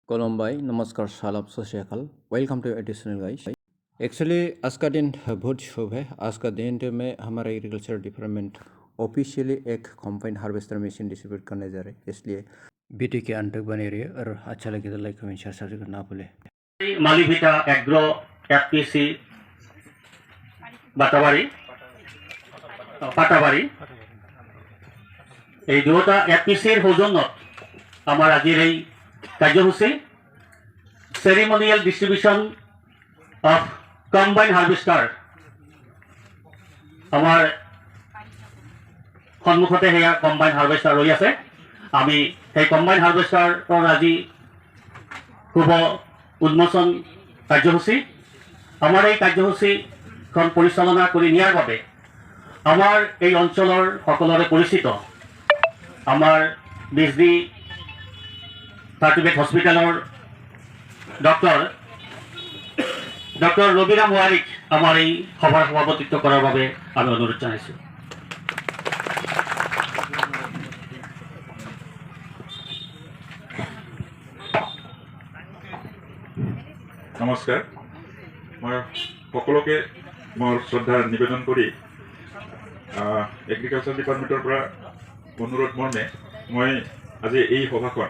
कोलम्बाई नमस्कार सालाब सत welcome to additional guys. Actually आज का दिन बहुत शुभ है। आज का दिन में हमारा एग्रीकल्चर डिपार्टमेंट ऑफिशियली एक कॉम्बाइन हार्वेस्टर मशीन डिस्ट्रीब्यूट करने जा रहे हैं, इसलिए बीटी के अंत तक बने रहिए और अच्छा लगे तो लाइक कमेंट शेयर सब्सक्राइब करना भूलें। मालिभिटा एग्रो एफपीसी बाटाबारी এই দুটা এফপিসির সৌজন্যত আমার আজির এই কার্যসূচী সেরিমনিয়াল ডিস্ট্রিবিউশন অফ কম্বাইন হার্ভেস্টার আমার সন্মুখতে সেয়া কম্বাইন হার্ভেস্টার রই আছে। আমি সেই কম্বাইন হাৰ্ভেস্টাৰৰ আজি শুভ উন্মোচন কাৰ্যসূচী। আমাৰ এই কাৰ্যসূচীখন পৰিচালনা কৰি নিয়াৰ বাবে আমাৰ এই অঞ্চলৰ সকলোৰে পৰিচিত আমাৰ বিজনি 30 হসপিটালৰ ডক্টৰ ৰবিৰাম ওয়াৰিক আমাৰ এই সভাৰ সভাপতিত্ব কৰাৰ বাবে আমি অনুৰোধ জানাইছো। নমস্কাৰ, মই সকলোকে মোৰ শ্ৰদ্ধা নিবেদন কৰি এগ্ৰিকালচাৰ ডিপাৰ্টমেণ্টৰ পৰা অনুৰোধ মৰ্মে মই আজি এই সভাখন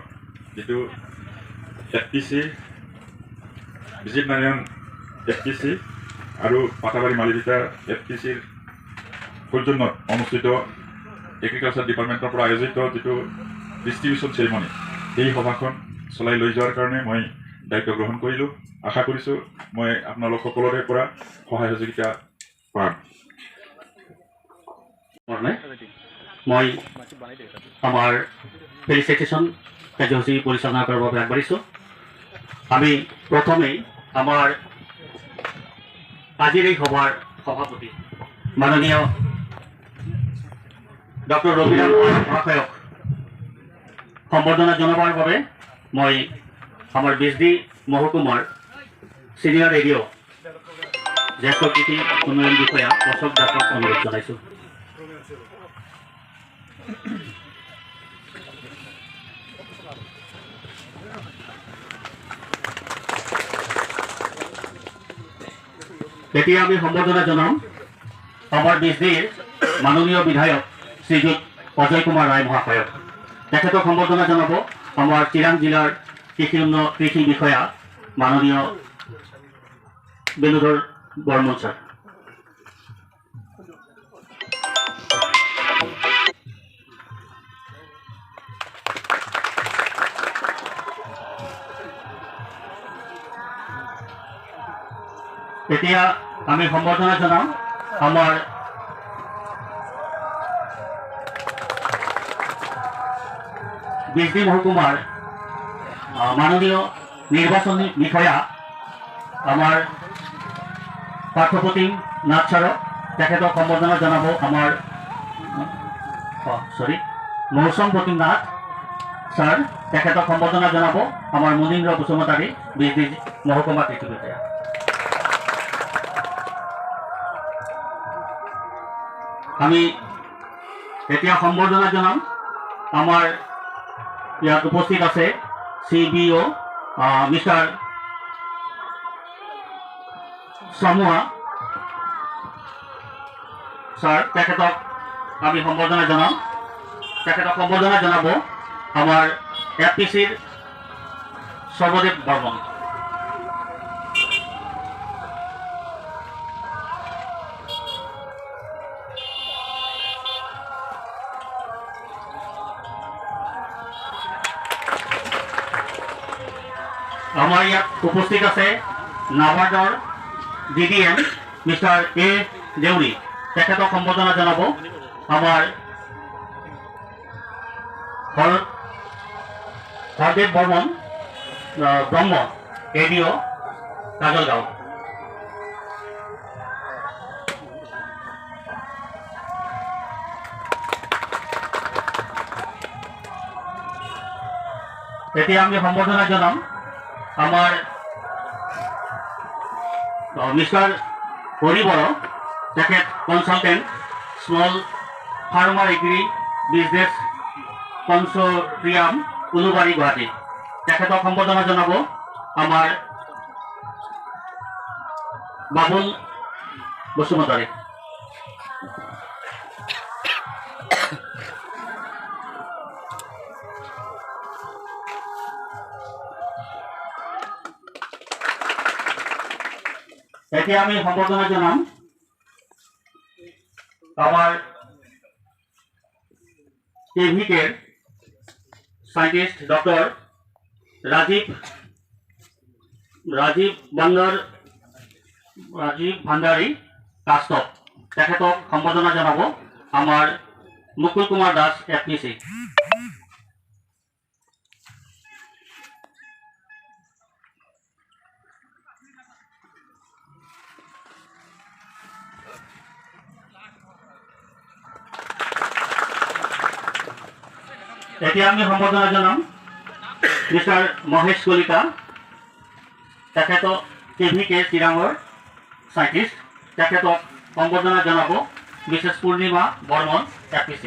যিটো এফপিসি বিজিত নাৰায়ণ এফপিসি আৰু বাটাবাৰী-মালিবিটা এফপিসিৰ সৌজন্যত অনুষ্ঠিত এগ্ৰিকালচাৰ ডিপাৰ্টমেণ্টৰ পৰা আয়োজিত যিটো ডিষ্ট্ৰিবিউশ্যন চেৰিমনি, এই সভাখন চলাই লৈ যোৱাৰ কাৰণে মই দায়িত্ব গ্ৰহণ কৰিলোঁ। আশা কৰিছোঁ মই আপোনালোক সকলোৰে পৰা সহায় সহযোগিতা পাম। মই আমার ফেলিসিটেশন কার্যসূচী পরিচালনা করার বাবে আগবাড়িছো। আমি প্রথমেই আমার আজির এই সভার সভাপতি মাননীয় ডক্টর রবিরাম মহাশয়ক সম্বর্ধনা জনাবার বাবে মই আমার বিজনি মহকুমার সিনিয়র রেডিও জ্যেষ্ঠ কৃষি উন্নয়ন বিষয়া অশোক দাসক অনুরোধ জানাইছো। এতিয়া আমি সম্বৰ্ধনা জনাম আমাৰ বিজনিৰ মাননীয় বিধায়ক শ্ৰীযুত অজয় কুমাৰ ৰায় মহাশয়ক। তেখেতক সম্বৰ্ধনা জনাব আমাৰ চিৰাং জিলাৰ কৃষি বিষয়া মাননীয় বেনুধৰ বৰ্মন ছাৰ। এতিয়া আমি সম্বৰ্ধনা জনাম আমাৰ বিজনি মহকুমাৰ মাননীয় নিৰ্বাচনী বিষয়া আমাৰ পাৰ্থপ্ৰতিম নাথ ছাৰক। তেখেতক সম্বৰ্ধনা জনাব আমাৰ মৌচম প্ৰতিম নাথ ছাৰ। তেখেতক সম্বৰ্ধনা জনাব আমাৰ মুনীন্দ্ৰ বসুমতাৰী বিজনি মহকুমা কৃষি বিষয়া। আমি এতিয়া সম্বৰ্ধনা জনাম আমাৰ ইয়াত উপস্থিত আছে CBO মিস্টাৰ সমুহা ছাৰ। তেখেতক আমি সম্বৰ্ধনা জনাম। তেখেতক সম্বৰ্ধনা জনাব আমাৰ এফপিসিৰ সৰ্বদেৱ বৰ্মন। আমাৰ ইয়াত উপস্থিত আছে নাবাৰ্ডৰ DDM মিস্টাৰ A দেউৰী। তেখেতক সম্বৰ্ধনা জনাব আমাৰ হৰদেৱ বৰ্মন ব্ৰহ্ম ADO কাজলগাঁও। এতিয়া আমি সম্বৰ্ধনা জনাম আমাৰ মিস্টাৰ হৰিবৰ, তেখেত consultant small farmer agribusiness consortium Ulubari Guwahati. তেখেতক সম্বৰ্ধনা জনাব আমাৰ বাবুল বসুমতাৰী। এতিয়া আমি সম্বৰ্ধনা জনাম আমাৰ কেভিকেৰ সাইন্টিস্ট ডক্টৰ ৰাজীৱ ভাণ্ডাৰী কাষ্টক। তেখেতক সম্বৰ্ধনা জনাব আমাৰ মুকুল কুমাৰ দাস FPC। এতিয়া আমি সম্বৰ্ধনা জনাম মিস্টাৰ মহেশ কলিতা, তেখেতক কেভিকে চিৰাঙৰ সাইন্টিস্ট। তেখেতক সম্বৰ্ধনা জনাব মিছেছ পূৰ্ণিমা বৰ্মন FPC।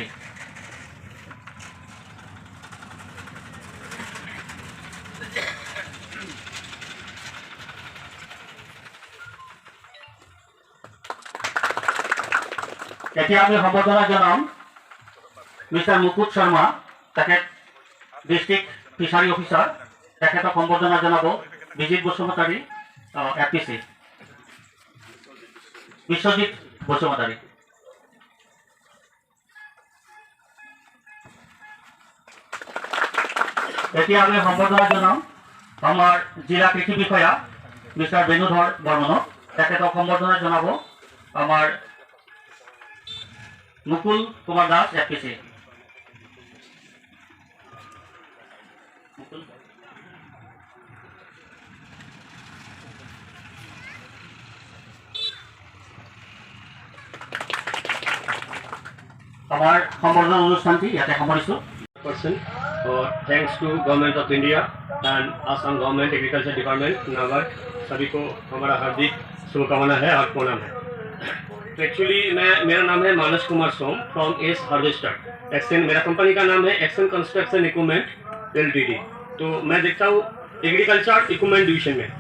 এতিয়া আমি সম্বৰ্ধনা জনাম মিস্টাৰ মুকুট শৰ্মা, তেখেত ডিস্ট্ৰিক্ট ফিশাৰি অফিসাৰ। তেখেতক সম্বৰ্ধনা জনাব বিজিত বসুমতাৰী FPC, বিশ্বজিৎ বসুমতাৰী। এতিয়া আমি সম্বৰ্ধনা জনাম আমাৰ জিলা কৃষি বিষয়া মিস্টাৰ বেণুধৰ বৰ্মনক। তেখেতক সম্বৰ্ধনা জনাব আমাৰ মুকুল কুমাৰ দাস FPC। हमार संबर्धना अनुष्ठान की याते सामरिछु। और thanks to government of India and Assam government agriculture department NABARD, सभी को हमारा हार्दिक शुभकामना है और प्रणाम है। तो एक्चुअली मेरा नाम है मानस कुमार सोम फ्रॉम एस हार्वेस्टर एक्सन। मेरा कंपनी का नाम है एक्सन कंस्ट्रक्शन इक्विपमेंट LTD। तो मैं देखता हूँ एग्रीकल्चर इक्विपमेंट डिवीजन में।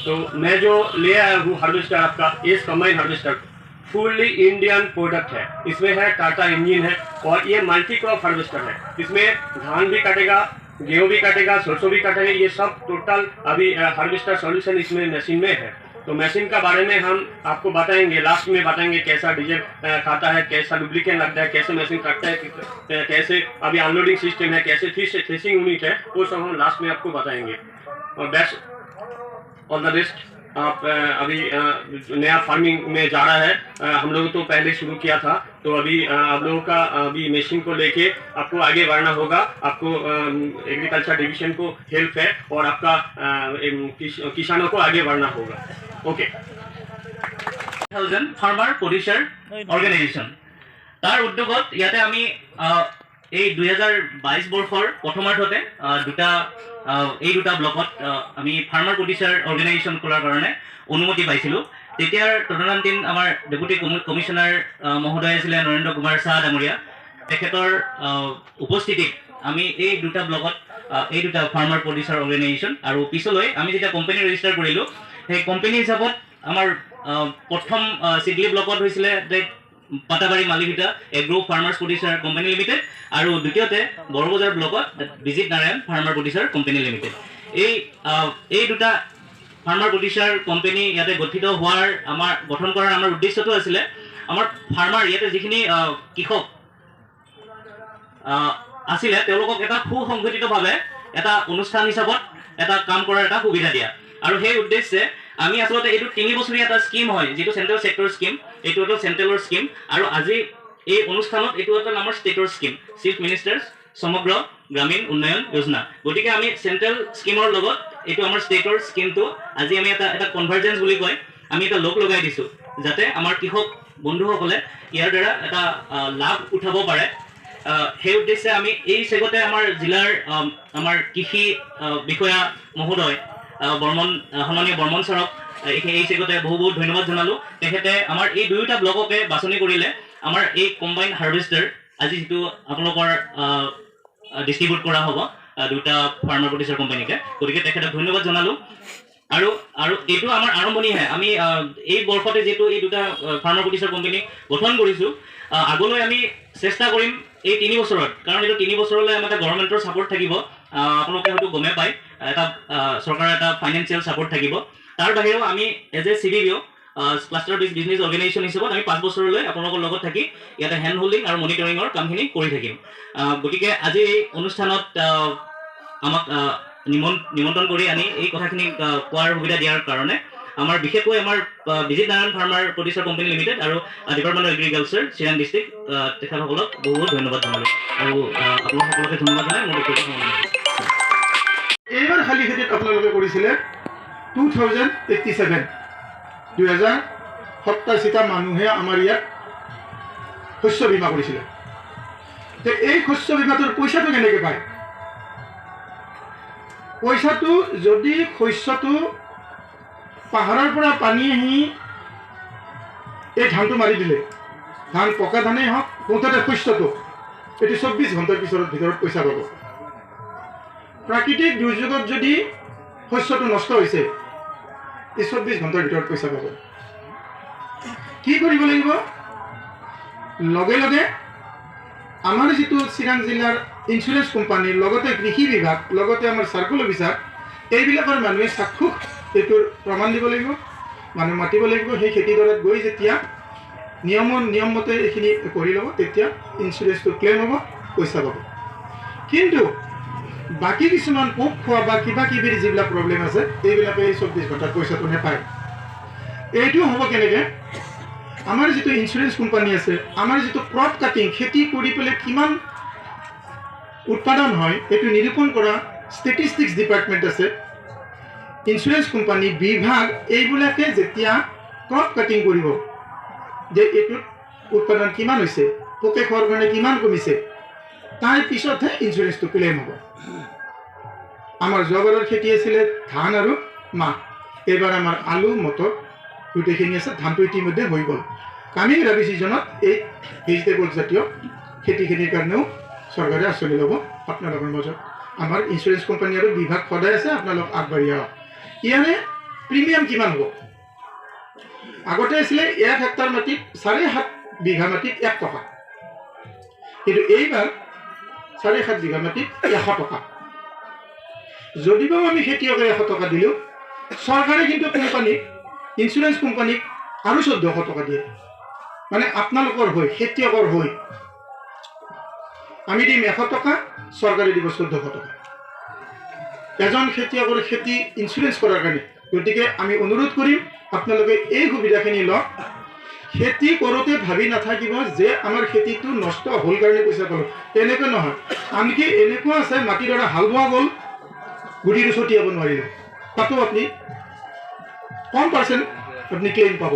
तो मैं जो ले आया हूँ हार्वेस्टर, आपका S combine harvester fully Indian product है। इसमें है टाटा इंजन है और ये मल्टी क्रॉप हार्वेस्टर है। इसमें धान भी काटेगा, गेहूं भी काटेगा, सरसों भी काटेगा। ये सब टोटल अभी हार्वेस्टर सॉल्यूशन इसमें मशीन में है। तो मशीन का बारे में हम आपको बताएंगे, लास्ट में बताएंगे कैसा डीजल खाता है, कैसा लुब्रिकेंट लगता है, कैसे मशीन काटता है, कैसे अभी अनलोडिंग सिस्टम है, कैसे थ्रेसिंग यूनिट है, वो सब हम लास्ट में आपको बताएंगे। और बेस्ट ऑल द बेस्ट। आप अभी नया फार्मिंग में जा रहा है, हम लोग तो पहले शुरू किया था। तो अभी आप लोगों का अभी मशीन को लेके आपको आगे बढ़ना होगा। आपको एग्रीकल्चर डिवीजन को हेल्प है और आपका किसानों को आगे बढ़ना होगा। ओके। 1000 फार्मार प्रोड्यूसर ऑर्गेनाइजेशन तार उद्योगत ইয়াতে আমি এই 2022 বৰ্ষৰ প্ৰথমাৰ্ধতে এই দুটা ব্লকত আমি ফাৰ্মাৰ প্ৰডিউচাৰ অৰ্গেনাইজেশ্যন কৰাৰ কাৰণে অনুমতি পাইছিলোঁ। তেতিয়াৰ তদনান্তীন আমাৰ ডেপুটি কমিশ্যনাৰ মহোদয় আছিলে নৰেন্দ্ৰ কুমাৰ শাহ ডাঙৰীয়া। তেখেতৰ উপস্থিতিত আমি এই দুটা ব্লকত এই দুটা ফাৰ্মাৰ প্ৰডিউচাৰ অৰ্গেনাইজেশ্যন আৰু পিছলৈ আমি যেতিয়া কোম্পানী ৰেজিষ্টাৰ কৰিলোঁ, সেই কোম্পানী হিচাপত আমাৰ প্ৰথম চিডলি ব্লকত হৈছিলে Batabari-Malibita agro farmers producer company limited আৰু দ্বিতীয়তে বৰবজাৰ ব্লকত Bijit Narayan farmer producer company limited. এই দুটা ফাৰ্মাৰ প্ৰডিউচাৰ কোম্পানী ইয়াতে গঠিত হোৱাৰ গঠন কৰাৰ আমাৰ উদ্দেশ্যটো আছিলে আমাৰ ফাৰ্মাৰ ইয়াতে যিখিনি কৃষক আছিলে তেওঁলোকক এটা সুসংগঠিতভাৱে এটা অনুষ্ঠান হিচাপত এটা কাম কৰাৰ এটা সুবিধা দিয়া। আৰু সেই উদ্দেশ্যে আমি আসলে এইটো 3 বছৰীয়া এটা স্কিম হয়, যেটো সেন্ট্ৰেল সেক্টৰ স্কিম। এইটো এটা সেন্ট্ৰেলৰ স্কিম আৰু আজি এই অনুষ্ঠানত এইটো এটা আমাৰ ষ্টেটৰ স্কিম, চিফ মিনিষ্টাৰ্ছ সমগ্ৰ গ্ৰামীণ উন্নয়ন যোজনা। গতিকে আমি সেন্ট্ৰেল স্কিমৰ লগত এইটো আমাৰ ষ্টেটৰ স্কিমটো আজি আমি এটা কনভাৰ্জেন্স বুলি কয়, আমি এটা লগ লগাই দিছোঁ যাতে আমাৰ কৃষক বন্ধুসকলে ইয়াৰ দ্বাৰা এটা লাভ উঠাব পাৰে। সেই উদ্দেশ্যে আমি এই চেগতে আমাৰ জিলাৰ আমাৰ কৃষি বিষয়া মহোদয় সন্মানীয় বৰ্মন ছাৰক এই চেগতে বহুত ধন্যবাদ জনালোঁ। তেখেতে আমাৰ এই দুয়োটা ব্লককে বাছনি কৰিলে আমাৰ এই কম্বাইন হাৰ্ভেষ্টাৰ আজি যিটো আপোনালোকৰ ডিষ্ট্ৰিবিউট কৰা হ'ব দুটা ফাৰ্মাৰ প্ৰডিউচাৰ কোম্পানীকে গতিকে তেখেতক ধন্যবাদ জনালোঁ আৰু আৰু এইটো আমাৰ আৰম্ভণিহে আমি এই বৰ্ষতে যিহেতু এই দুটা ফাৰ্মাৰ প্ৰডিউচাৰ কোম্পানী গঠন কৰিছোঁ আগলৈ আমি চেষ্টা কৰিম এই 3 বছৰত কাৰণ এইটো 3 বছৰলৈ আমাৰ এটা গভৰ্ণমেণ্টৰ ছাপোৰ্ট থাকিব আপোনালোকে হয়তো গমেই পায় এটা চৰকাৰৰ এটা ফাইনেন্সিয়েল ছাপোৰ্ট থাকিব তাৰ বাহিৰেও আমি এজ এ CBBO ক্লাষ্টাৰ বেছ বিজনেছ অৰ্গেনাইজেশ্যন হিচাপত আমি 5 বছৰলৈ আপোনালোকৰ লগত থাকি ইয়াতে হেণ্ড হোল্ডিং আৰু মনিটৰিঙৰ কামখিনি কৰি থাকিম গতিকে আজি এই অনুষ্ঠানত আমাক নিমন্ত্ৰণ কৰি আনি এই কথাখিনি কোৱাৰ সুবিধা দিয়াৰ কাৰণে আমাৰ বিশেষকৈ আমাৰ Bijit Narayan farmer producer company limited আৰু department of agriculture Chirang district তেখেতসকলক বহুত ধন্যবাদ জনালোঁ আৰু আপোনালোক সকলোকে ধন্যবাদ জনাই মোৰ বক্তব্য সামৰণি এইবাৰ শালি খেতিত আপোনালোকে কৰিছিলে 2087 2087টা মানুহে আমাৰ ইয়াত শস্য বীমা কৰিছিলে তে এই শস্য বীমাটোৰ পইচাটো কেনেকৈ পায় পইচাটো যদি শস্যটো পাহাৰৰ পৰা পানী আহি এই ধানটো মাৰি দিলে ধান পকা ধানেই হওক মুঠতে শস্যটো এটি 24 ঘণ্টাৰ ভিতৰত পইচা পাব প্ৰাকৃতিক দুৰ্যোগত যদি শস্যটো নষ্ট হৈছে এই 24 ঘণ্টাৰ ভিতৰত পইচা পাব কি কৰিব লাগিব লগে লগে আমাৰ যিটো চিৰাং জিলাৰ ইঞ্চুৰেঞ্চ কোম্পানীৰ লগতে কৃষি বিভাগ লগতে আমাৰ চাৰ্কল অফিচাৰ এইবিলাকৰ মানুহে চাক্ষুষ এইটোৰ প্ৰমাণ দিব লাগিব মানুহ মাতিব লাগিব সেই খেতিডৰাত গৈ যেতিয়া নিয়ম মতে এইখিনি কৰি ল'ব তেতিয়া ইঞ্চুৰেঞ্চটো ক্লেইম হ'ব পইচা পাব কিন্তু বাকি কিছুমান পোক খোৱা বা কিবা কিবিৰ যিবিলাক প্ৰব্লেম আছে এইবিলাকে এই 24 ঘণ্টাত পইচাটো নাপায় এইটো হ'ব কেনেকৈ আমাৰ যিটো ইঞ্চুৰেঞ্চ কোম্পানী আছে আমাৰ যিটো ক্ৰপ কাটিং খেতি কৰি পেলাই কিমান উৎপাদন হয় এইটো নিৰূপণ কৰা ষ্টেটিষ্টিক্স ডিপাৰ্টমেণ্ট আছে ইঞ্চুৰেঞ্চ কোম্পানী বিভাগ এইবিলাকে যেতিয়া ক্ৰপ কাটিং কৰিব যে এইটোত উৎপাদন কিমান হৈছে পোকে খোৱাৰ কাৰণে কিমান কমিছে তাৰ পিছতহে ইঞ্চুৰেঞ্চটো ক্লেইম হ'ব আমাৰ যোৱাবাৰৰ খেতি আছিলে ধান আৰু মাহ এইবাৰ আমাৰ আলু মটৰ গোটেইখিনি আছে ধানটো ইতিমধ্যে হৈ গ'ল কামিং ৰাবি ছিজনত এই ভেজিটেবল জাতীয় খেতিখিনিৰ কাৰণেও চৰকাৰে আঁচনি ল'ব আপোনালোকৰ মাজত আমাৰ ইঞ্চুৰেঞ্চ কোম্পানী আৰু বিভাগ সদায় আছে আপোনালোক আগবাঢ়ি আহক ইয়াৰে প্ৰিমিয়াম কিমান হ'ব আগতে আছিলে 1 হেক্টৰ মাটিত 7.5 বিঘা মাটিত 1 টকা কিন্তু এইবাৰ 7.5 বিঘা মাটিত 100 টকা যদিও আমি খেতিয়কে 100 টকা দিলোঁ চৰকাৰে কিন্তু কোম্পানীক ইঞ্চুৰেঞ্চ কোম্পানীক আৰু 1400 টকা দিয়ে মানে আপোনালোকৰ হৈ খেতিয়কৰ হৈ আমি দিম 100 টকা চৰকাৰে দিব 1400 টকা এজন খেতিয়কৰ খেতি ইঞ্চুৰেঞ্চ কৰাৰ কাৰণে গতিকে আমি অনুৰোধ কৰিম আপোনালোকে এই সুবিধাখিনি লওক খেতি কৰোঁতে ভাবি নাথাকিব যে আমাৰ খেতিটো নষ্ট হ'ল কাৰণে পইচা পালোঁ তেনেকৈ নহয় আনকি এনেকুৱা আছে মাটিডৰা হাল বোৱা গ'ল গুটিটো ছটিয়াব নোৱাৰিলে তাতো আপুনি কম পাৰ্চেণ্ট আপুনি ক্লেইম পাব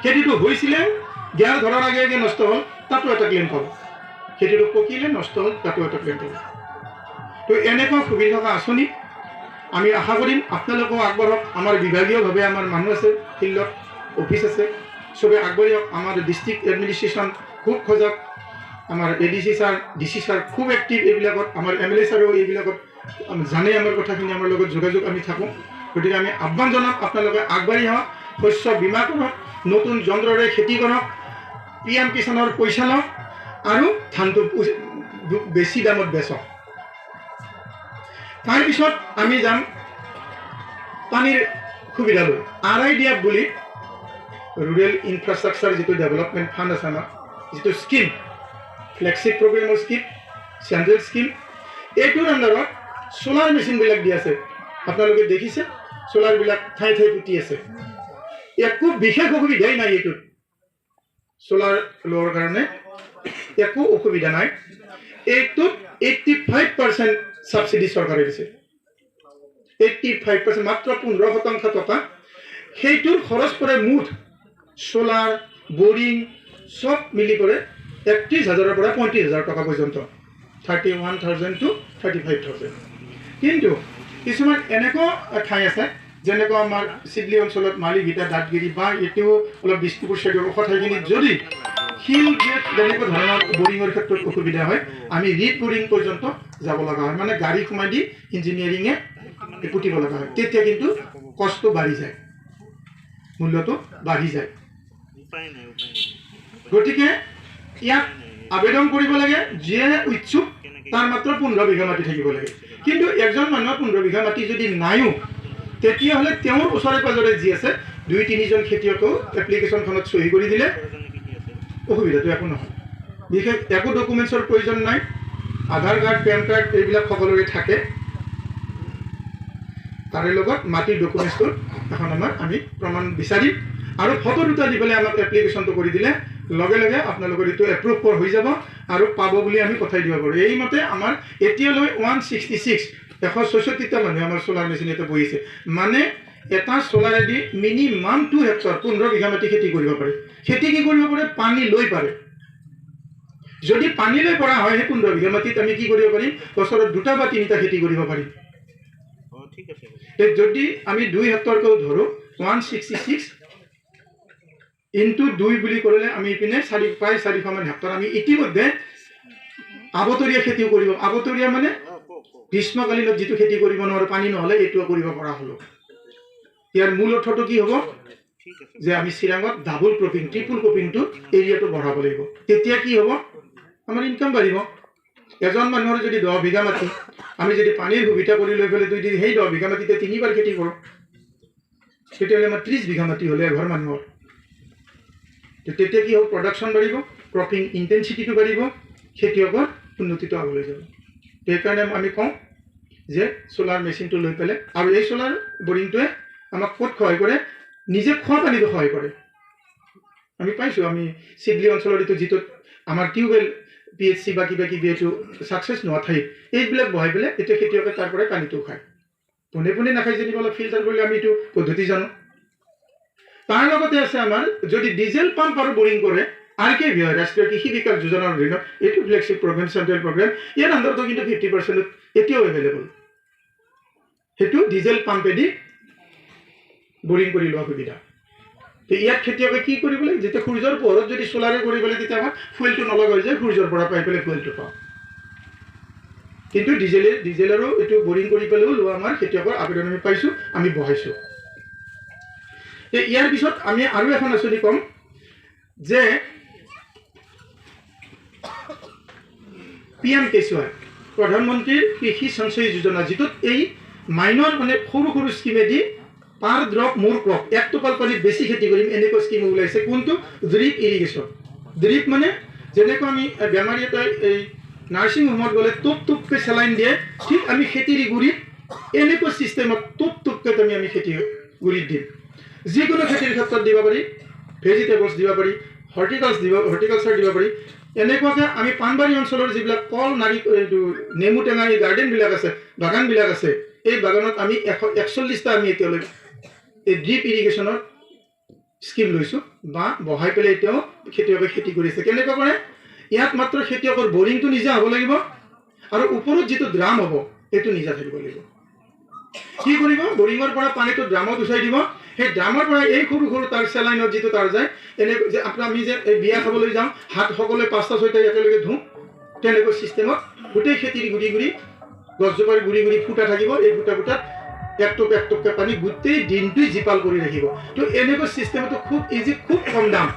খেতিটো হৈছিলে গেল ধৰাৰ আগে আগে নষ্ট হ'ল তাতো এটা ক্লেইম পাব খেতিটো পকিলে নষ্ট হ'ল তাতো এটা ক্লেইম পাব তো এনেকুৱা সুবিধা থকা আঁচনি আমি আশা কৰিম আপোনালোকেও আগবাঢ়ক আমাৰ বিভাগীয়ভাৱে আমাৰ মানুহ আছে ফিল্ডত অফিচ আছে চবে আগবাঢ়ক আমাৰ ডিষ্ট্ৰিক্ট এডমিনিষ্ট্ৰেশ্যন খুব সজাগ আমাৰ ADC ছাৰ DC ছাৰ খুব এক্টিভ এইবিলাকত আমাৰ MLA ছাৰেও এইবিলাকত জানে আমাৰ কথাখিনি আমাৰ লগত যোগাযোগ আমি থাকোঁ গতিকে আমি আহ্বান জনাম আপোনালোকে আগবাঢ়ি আহক শস্য বীমা কৰক নতুন যন্ত্ৰৰে খেতি কৰক PM কিষাণৰ পইচা লওক আৰু ধানটো বেছি দামত বেচক তাৰপিছত আমি যাম পানীৰ সুবিধা লৈ RIDF বুলি ৰুৰেল ইনফ্ৰাষ্ট্ৰাকচাৰ যিটো ডেভেলপমেণ্ট ফাণ্ড আছে আমাৰ যিটো স্কিম ফ্লেগশ্বিপ প্ৰগ্ৰেমৰ স্কিম চেণ্ট্ৰেল স্কিম এইটোৰ আণ্ডাৰত সোলাৰ মেচিনবিলাক দি আছে আপোনালোকে দেখিছে সোলাৰবিলাক ঠাই পুতি আছে একো বিশেষ অসুবিধাই নাই এইটোত সোলাৰ লোৱাৰ কাৰণে একো অসুবিধা নাই এইটোত 85% সাবসিডি চৰকাৰে দিছে 85% মাত্ৰ 15% টকা সেইটোৰ খৰচ পৰে মুঠ সোলাৰ বোৰিং সব মিলি পৰে 31,000 পৰা 35,000 টকা পৰ্যন্ত 31,000 to 35,000 কিন্তু কিছুমান এনেকুৱা ঠাই আছে যেনেকুৱা আমাৰ চিডলি অঞ্চলত মালিবিটা দাঁতগিৰি বা এতিয়াও অলপ বিষ্ণুপুৰ চাইডৰ ঠাইখিনিত যদি শিল গেট যেনেকুৱা ধৰণৰ বৰিঙৰ ক্ষেত্ৰত অসুবিধা হয় আমি ৰিড বৰিং পৰ্যন্ত যাব লগা হয় মানে গাড়ী সোমাই দি ইঞ্জিনিয়াৰিঙে পুতিব লগা হয় তেতিয়া কিন্তু কষ্ট বাঢ়ি যায় মূল্যটো বাঢ়ি যায় গতিকে ইয়াত আবেদন কৰিব লাগে যিয়ে ইচ্ছুক তাৰ মাত্ৰ 15 বিঘা মাটি থাকিব লাগে কিন্তু একজন মানুহৰ 15 বিঘা মাটি যদি নাইও তেতিয়াহ'লে তেওঁৰ ওচৰে পাজৰে যি আছে 2-3 জন খেতিয়কও এপ্লিকেশ্যনখনত সহি কৰি দিলে অসুবিধাটো একো নহয় বিশেষ একো ডকুমেণ্টছৰ প্ৰয়োজন নাই আধাৰ কাৰ্ড পেন কাৰ্ড এইবিলাক সকলোৰে থাকে তাৰে লগত মাটিৰ ডকুমেণ্টছটো এখন আমি প্ৰমাণ বিচাৰিম আৰু ফটো দুটা দি পেলাই আমাক এপ্লিকেশ্যনটো কৰি দিলে লগে লগে আপোনালোকৰ এইটো এপ্ৰুভ হৈ যাব আৰু পাব বুলি আমি পঠাই দিব পাৰোঁ এইমতে আমাৰ এতিয়ালৈ 166টা মানুহে আমাৰ সোলাৰ মেচিন এটা বহিছে মানে এটা সোলাৰেদি মিনিমাম 2 হেক্টৰ 15 বিঘা মাটি খেতি কৰিব পাৰে খেতি কি কৰিব পাৰে পানী লৈ পাৰে যদি পানী লৈ পৰা হয় 15 বিঘা মাটিত আমি কি কৰিব পাৰিম বছৰত 2টা বা 3টা খেতি কৰিব পাৰিম ঠিক আছে যদি আমি 2 হেক্টৰকৈ ধৰো 166 ইনটু 2 বুলি কৰিলে আমি ইপিনে প্ৰায় 400 মান হেক্টৰ আমি ইতিমধ্যে আবতৰীয়া খেতি কৰিব আবতৰীয়া মানে গ্ৰীষ্মকালীনত যিটো খেতি কৰিব নোৱাৰো পানী নহলে এইটো কৰিব পৰা হলো ইয়াৰ মূল অৰ্থটো কি হ'ব যে আমি চিৰাঙত ডাবল ক্ৰপিং ট্ৰিপল ক্ৰপিংটো এৰিয়াটো বঢ়াব লাগিব তেতিয়া কি হ'ব আমাৰ ইনকাম বাঢ়িব এজন মানুহৰ যদি 10 বিঘা মাটি আমি যদি পানীৰ সুবিধা কৰি লৈ ফেলে 2 দিন সেই 10 বিঘা মাটিতে 3 বাৰ খেতি কৰো তেতিয়াহ'লে আমাৰ 30 বিঘা মাটি হ'লে ঘৰ মানুহৰ তেতিয়া কি হ'ব প্ৰডাকশ্যন বাঢ়িব ক্ৰপিং ইন্টেন্সিটিটো বাঢ়িব খেতিয়কৰ উন্নতিটো আগলৈ যাব সেইকাৰণে আমি কওঁ যে সোলাৰ মেচিনটো লৈ পেলে আৰু এই সোলাৰ বৰিংটোৱে আমাক ক'ত সহায় কৰে নিজে খোৱা পানীটো সহায় কৰে আমি পাইছোঁ আমি চিডলি অঞ্চলৰ যিটো আমাৰ টিউবেল PHC বা কিবা কিবি এইটো ছাকচেছ নোহোৱা ঠাইত এইবিলাক বহাই পেলাই এতিয়া খেতিয়কে তাৰ পৰাই পানীটো খায় পোনে পোনে নাখায় যেনিবা অলপ ফিল্টাৰ কৰিলে আমি এইটো পদ্ধতি জানো তাৰ লগতে আছে আমাৰ যদি ডিজেল পাম্প আৰু বৰিং কৰে RKV ৰাষ্ট্ৰীয় কৃষি বিকাশ যোজনাৰ অধীনত এইটো ফ্লেগশ্বিপ প্ৰগ্ৰেম চেণ্ট্ৰেল প্ৰগ্ৰেম ইয়াৰ আণ্ডাৰতো কিন্তু 50% এতিয়াও এভেইলেবল সেইটো ডিজেল পাম্পেদি বৰিং কৰি লোৱা সুবিধা ইয়াত খেতিয়কে কি কৰিব লাগে যেতিয়া সূৰ্যৰ পোহৰত যদি সোলাৰে কৰিবলৈ তেতিয়া আমাৰ ফুয়েলটো নলগা হৈ যায় সূৰ্যৰ পৰা পাই পেলাই ফুয়েলটো পাওঁ কিন্তু ডিজেলৰো এইটো বৰিং কৰি পেলাইও লোৱা আমাৰ খেতিয়কৰ আবেদন আমি পাইছোঁ আমি বহাইছোঁ ইয়াৰ পিছত আমি আৰু এখন আঁচনি ক'ম যে PMKCY প্ৰধানমন্ত্ৰীৰ কৃষি সঞ্চয় যোজনা যিটোত এই মাইনৰ মানে সৰু সৰু স্কিমেদি পাৰ ড্ৰপ মোৰ ক্ৰপ এক টোপাল পানীত বেছি খেতি কৰিম এনেকুৱা স্কিম ওলাইছে কোনটো ড্ৰিপ ইৰিগেশ্যন ড্ৰিপ মানে যেনেকৈ আমি বেমাৰী এটাই এই নাৰ্ছিং হোমত গ'লে টুপ টুপকৈ চেলাইন দিয়ে ঠিক আমি খেতিৰ গুৰিত এনেকুৱা ছিষ্টেমত টুপ টুপকৈ আমি খেতি গুৰিত দিম যিকোনো খেতিৰ ক্ষেত্ৰত দিব পাৰি ভেজিটেবলছ দিব পাৰি হৰ্টিকালচাৰ দিব পাৰি এনেকুৱাকৈ আমি পানবাৰী অঞ্চলৰ যিবিলাক কল এইটো নেমু টেঙা এই গাৰ্ডেনবিলাক আছে বাগানবিলাক আছে এই বাগানত আমি 141টা আমি এতিয়ালৈ এই ড্ৰিপ ইৰিগেশ্যনৰ স্কিম লৈছোঁ বা বহাই পেলাই এতিয়াও খেতিয়কে খেতি কৰিছে কেনেকুৱা কৰে ইয়াত মাত্ৰ খেতিয়কৰ বৰিংটো নিজা হ'ব লাগিব আৰু ওপৰত যিটো ড্ৰাম হ'ব এইটো নিজা থাকিব লাগিব কি কৰিব বৰিঙৰ পৰা পানীটো ড্ৰামত উঠাই দিব সেই ড্ৰামৰ পৰা এই সৰু সৰু তাৰ চেলাইনত যিটো তাৰ যায় এনে যে আমি যে এই বিয়া খাবলৈ যাওঁ হাত সকলোৱে 5টা 6টা একেলগে ধুওঁ তেনেকুৱা ছিষ্টেমত গোটেই খেতিৰ গুৰি গুৰি গছজোপাৰ গুৰি গুৰি ফুটা থাকিব এই ফুটাত একটুকে পানী গোটেই দিনটোই জিপাল কৰি ৰাখিব তো এনেকুৱা ছিষ্টেমটো খুব ইজি খুব কম দাম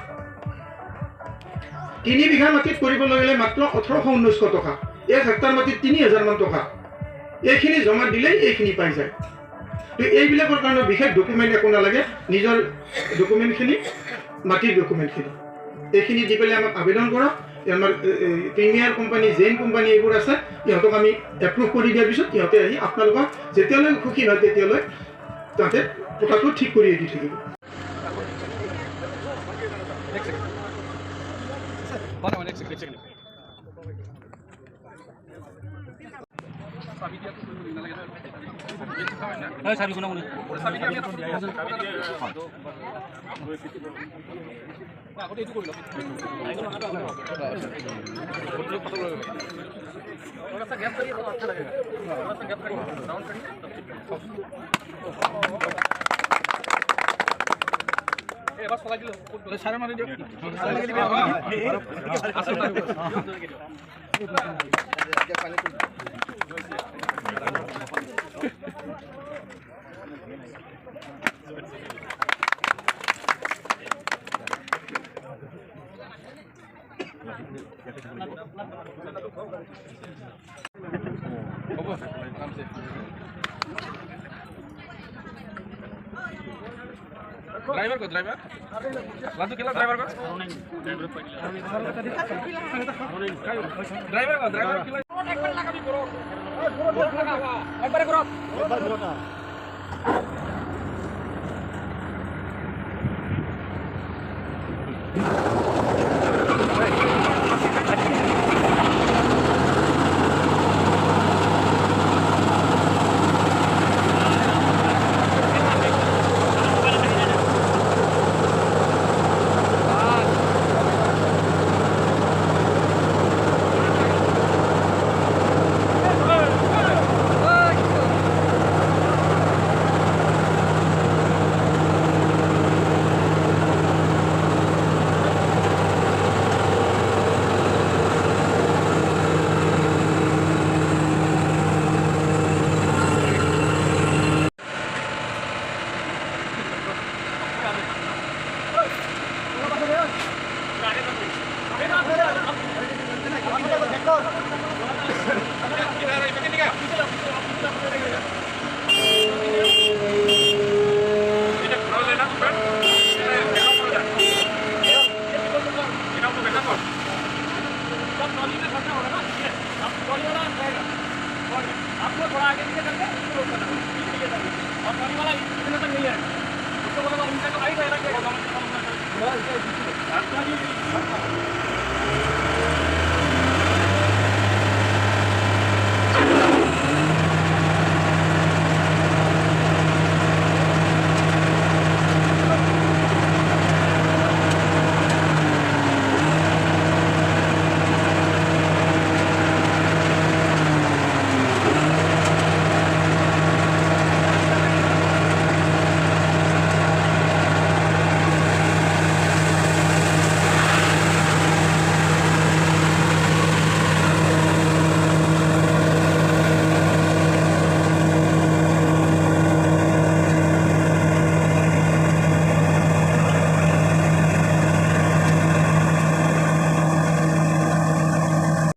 3 বিঘা মাটিত কৰিব লাগিলে মাত্ৰ 1800-1900 টকা 1 হেক্টৰ মাটিত 3000 মান টকা এইখিনি জমা দিলে এইখিনি পাই যায় তো এইবিলাকৰ কাৰণে বিশেষ ডকুমেণ্ট একো নালাগে নিজৰ ডকুমেণ্টখিনি মাটিৰ ডকুমেণ্টখিনি এইখিনি দি পেলাই আমাক আবেদন কৰক আমাৰ প্ৰিমিয়াৰ কোম্পানী জেইন কোম্পানী এইবোৰ আছে ইহঁতক আমি এপ্ৰুভ কৰি দিয়াৰ পিছত ইহঁতে আহি আপোনালোকক যেতিয়ালৈ সুখী হয় তেতিয়ালৈ তাতে কথাটো ঠিক কৰি দি থাকিব ड्राइवर को ड्राइवर लाजू केला ड्राइवर को ड्राइवर केला एक बार लगा भी करो एक बार करो Thank you.